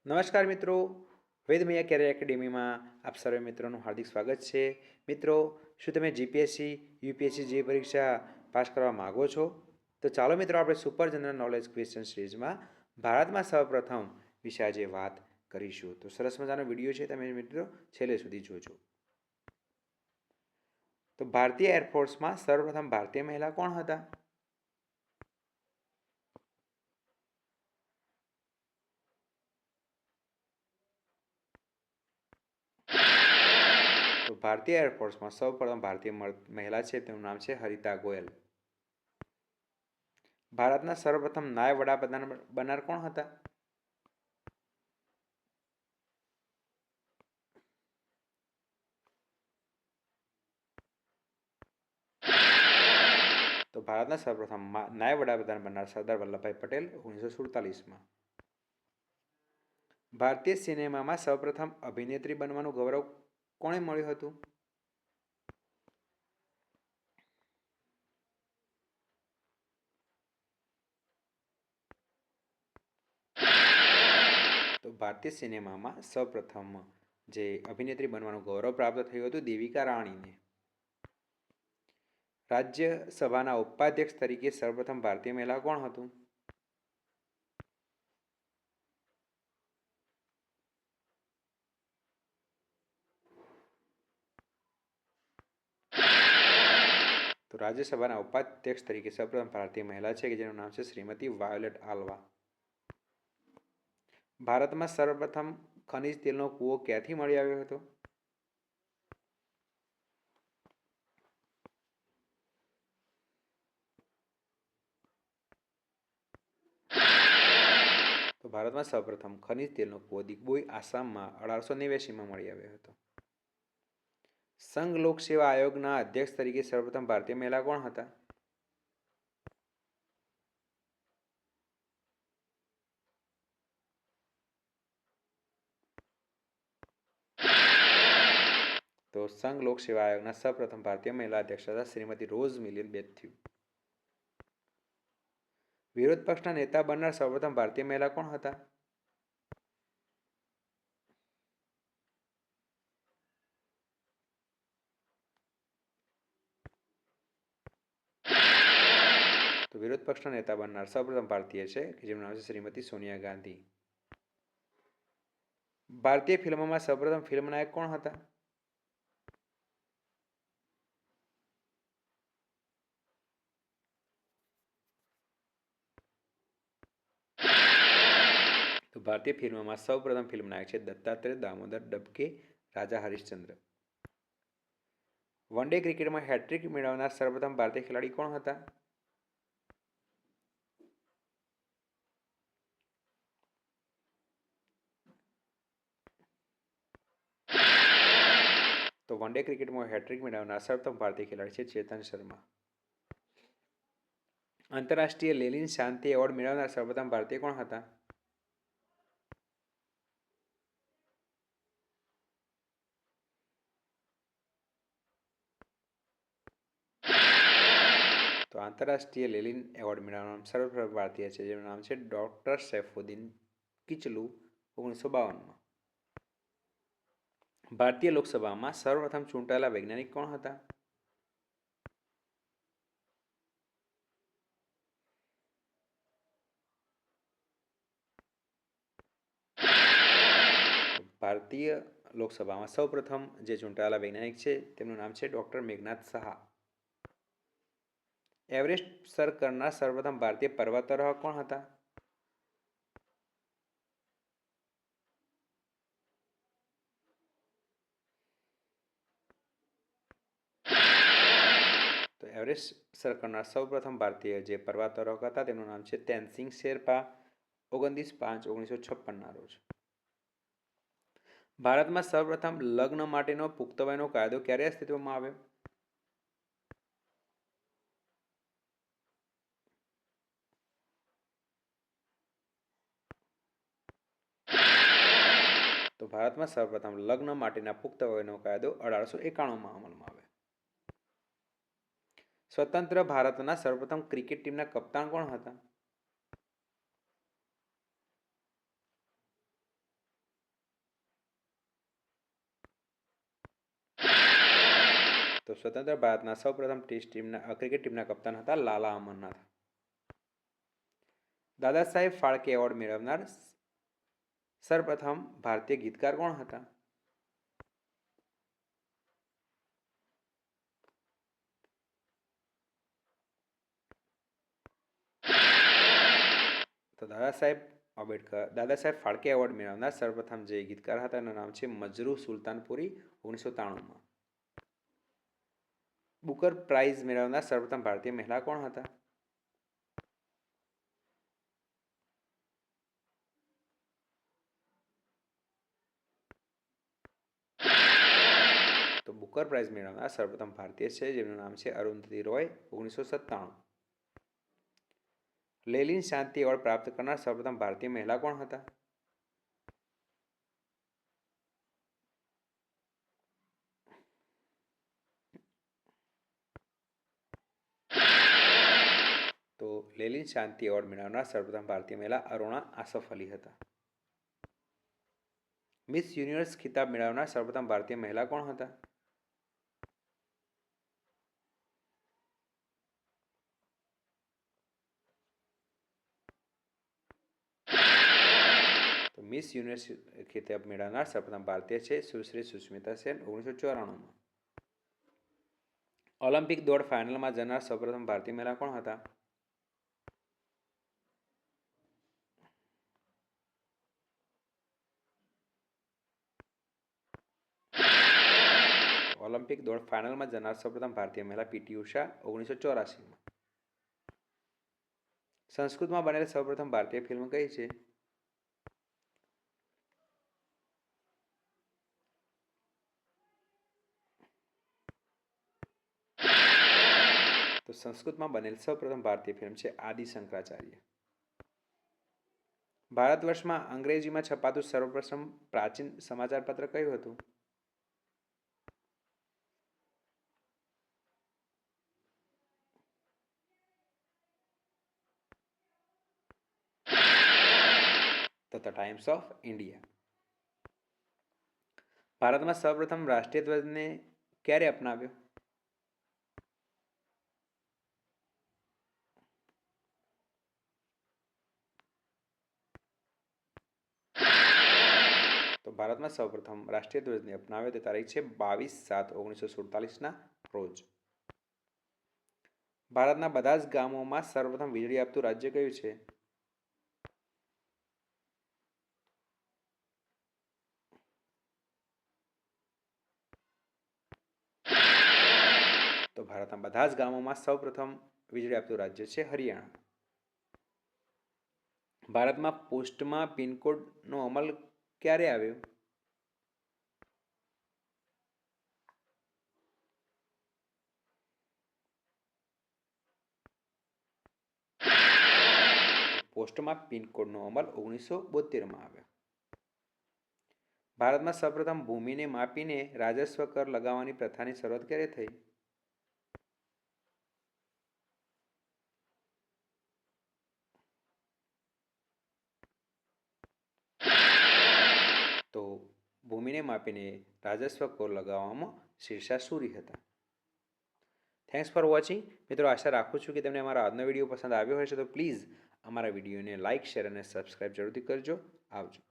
નમસ્કાર મિત્રો, વેદમૈયા કેરિયર એકેડેમીમાં આપ સર્વે મિત્રોનું હાર્દિક સ્વાગત છે. મિત્રો, શું તમે જીપીએસસી યુપીએસસી જે પરીક્ષા પાસ કરવા માગો છો? તો ચાલો મિત્રો, આપણે સુપર જનરલ નોલેજ ક્વેશ્ચન સિરીઝમાં ભારતમાં સૌપ્રથમ વિશે આજે વાત કરીશું. તો સરસ મજાનો વિડીયો છે, તમે મિત્રો છેલ્લે સુધી જોજો. તો ભારતીય એરફોર્સમાં સર્વપ્રથમ ભારતીય મહિલા કોણ હતા? તો ભારતીય એરફોર્સમાં સૌપ્રથમ ભારતીય મહિલા છે, તેનું નામ છે હરિતા ગોયલ. ભારતના સર્વપ્રથમ નાયબ વડાપ્રધાન બનનાર કોણ હતા? તો ભારતના સર્વપ્રથમ નાયબ વડાપ્રધાન બનનાર સરદાર વલ્લભભાઈ પટેલ 1947માં. ભારતીય સિનેમામાં સૌપ્રથમ અભિનેત્રી બનવાનું ગૌરવ કોણે મળ્યું હતું? તો ભારતીય સિનેમામાં સૌપ્રથમ જે અભિનેત્રી બનવાનું ગૌરવ પ્રાપ્ત થયું હતું દેવિકા રાણીને. રાજ્યસભાના ઉપાધ્યક્ષ તરીકે સર્વપ્રથમ ભારતીય મહિલા કોણ હતું? તો રાજ્યસભાના ઉપાધ્યક્ષ તરીકે સૌપ્રથમ ભારતીય મહિલા છે કે જેનું નામ છે શ્રીમતી વાયોલેટ આલ્વા. ભારતમાં સર્વપ્રથમ ખનિજ તેલનો કૂવો ક્યાંથી મળી આવ્યો હતો? તો ભારતમાં સૌપ્રથમ ખનિજ તેલનો કૂવો દિગ્બોઈ આસામમાં 1889માં મળી આવ્યો હતો. સંઘ લોક સેવા આયોગના અધ્યક્ષ તરીકે સર્વપ્રથમ ભારતીય મહિલા કોણ હતા? તો સંઘ લોક સેવા આયોગના સૌપ્રથમ ભારતીય મહિલા અધ્યક્ષ હતા શ્રીમતી રોઝ મિલિયન બેથ્યુ. વિરોધ પક્ષના નેતા બનનાર સૌપ્રથમ ભારતીય મહિલા કોણ હતા? તો વિરોધ પક્ષના નેતા બનનાર સૌપ્રથમ ભારતીય છે કે જેનું નામ છે શ્રીમતી સોનિયા ગાંધી. ભારતીય ફિલ્મોમાં સૌપ્રથમ ફિલ્મ નાયક કોણ હતા? તો ભારતીય ફિલ્મોમાં સૌપ્રથમ ફિલ્મ નાયક છે દત્તાત્રેય દામોદર ડબકે રાજા હરિશ્ચંદ્ર. વન ડે ક્રિકેટમાં હેટ્રિક મેળવનાર સર્વપ્રથમ ભારતીય ખેલાડી કોણ હતા? તો વન ડે ક્રિકેટમાં હેટ્રિક મેળવનાર સર્વપ્રથમ ભારતીય ખેલાડી છે ચેતન શર્મા. આંતરરાષ્ટ્રીય લેનિન શાંતિ એવોર્ડ મેળવનાર સર્વપ્રથમ ભારતીય કોણ હતા? તો આંતરરાષ્ટ્રીય લેનિન એવોર્ડ મેળવનાર સર્વપ્રથમ ભારતીય છે જેનું નામ છે ડોક્ટર સૈફુદ્દીન કિચલુ 1952માં. ભારતીય લોકસભામાં સર્વપ્રથમ ચૂંટાયેલા વૈજ્ઞાનિક કોણ હતા? ભારતીય લોકસભામાં સૌપ્રથમ જે ચૂંટાયેલા વૈજ્ઞાનિક છે તેમનું નામ છે doctor Meghnath Saha. Everest sir કરનાર સર્વપ્રથમ ભારતીય પર્વતારોહક કોણ હતા? તો એવરેસ્ટ સર કરનાર સૌપ્રથમ ભારતીય જે પર્વતારોહક હતા તેમનું નામ છે તેનસિંગ શેરપા 29/5/1956ના રોજ. ભારતમાં સૌપ્રથમ લગ્ન માટેનો પુખ્ત વયનો કાયદો ક્યારે અસ્તિત્વમાં આવ્યો? તો ભારતમાં સૌપ્રથમ લગ્ન માટેના પુખ્ત વયનો કાયદો 1891માં અમલમાં આવ્યો. સ્વતંત્ર ભારતના સર્વપ્રથમ ક્રિકેટ ટીમના કપ્તાન કોણ હતા? તો સ્વતંત્ર ભારતના સૌપ્રથમ ટેસ્ટ ટીમના ક્રિકેટ ટીમના કપ્તાન હતા લાલા અમરનાથ. દાદા સાહેબ ફાળકે એવોર્ડ મેળવનાર સર્વપ્રથમ ભારતીય ગીતકાર કોણ હતા? તો દાદા સાહેબ ફાળકે એવોર્ડ મેળવનાર સર્વપ્રથમ જે ગીતકાર હતા એનું નામ છે મજરૂ સુલતાનપુરી 1993માં. બુકર પ્રાઇઝ મેળવનાર સર્વપ્રથમ ભારતીય મહિલા કોણ હતા? તો બુકર પ્રાઇઝ મેળવનાર સર્વપ્રથમ ભારતીય છે જેમનું નામ છે અરુંધતી રોય 1997. લેનિન શાંતિ એવોર્ડ પ્રાપ્ત કરનાર સર્વપ્રથમ ભારતીય મહિલા કોણ હતા? તો લેનિન શાંતિ એવોર્ડ મેળવનાર સર્વપ્રથમ ભારતીય મહિલા અરુણા આસફ અલી હતા. મિસ યુનિવર્સ ખિતાબ મેળવનાર સર્વપ્રથમ ભારતીય મહિલા કોણ હતા? તો મિસ યુનિવર્સ ખિતાબ મેળવનાર સર્વપ્રથમ ભારતીય છે સુશ્રી સુષ્મિતા સેન 1994માં. ઓલિમ્પિક દોડ ફાઇનલમાં જનાર સૌપ્રથમ ભારતીય મહિલા કોણ હતા? ઓલિમ્પિક દોડ ફાઇનલમાં જનાર સૌપ્રથમ ભારતીય મહિલા પીટી ઉષા 1984માં. સંસ્કૃતમાં બનેલ સૌપ્રથમ ભારતીય ફિલ્મ કઈ છે? તો સંસ્કૃતમાં બનેલ સૌપ્રથમ ભારતીય ફિલ્મ છે આદિ શંકરાચાર્ય. ભારત વર્ષમાં અંગ્રેજીમાં છપાતું સર્વપ્રથમ પ્રાચીન સમાચાર પત્ર કયું હતું? તો ધ ટાઈમ્સ ઓફ ઇન્ડિયા. ભારતમાં સૌપ્રથમ રાષ્ટ્રીય ધ્વજને ક્યારે અપનાવ્યો? તો ભારતમાં સૌપ્રથમ રાષ્ટ્રીય ધ્વજને અપનાવ્યો તે તારીખ છે 22/7/1947ના રોજ. ભારતના બધા જ ગામોમાં સર્વપ્રથમ વીજળી આપતું રાજ્ય કયું છે? તો ભારતના બધા જ ગામોમાં સૌપ્રથમ વીજળી આપતું રાજ્ય છે હરિયાણા. ભારતમાં પોસ્ટમાં પિનકોડનો અમલ ક્યારે આવ્યો? પોસ્ટમાં પિનકોડનો અમલ 1972માં આવ્યો. ભારતમાં સૌપ્રથમ ભૂમિને માપીને રાજસ્વ કર લગાવવાની પ્રથાની શરૂઆત ક્યારે થઈ? તો ભૂમિને માપીને રાજસ્વ કર લગાવવામાં શિરસા સૂરી હતા. Thanks for watching. મિત્રો, આશા રાખું છું કે તમને અમારો આજનો વિડીયો પસંદ આવ્યો હશે તો પ્લીઝ અમારા વિડીયોને લાઇક, શેર અને સબસ્ક્રાઈબ જરૂરથી કરજો. આવજો.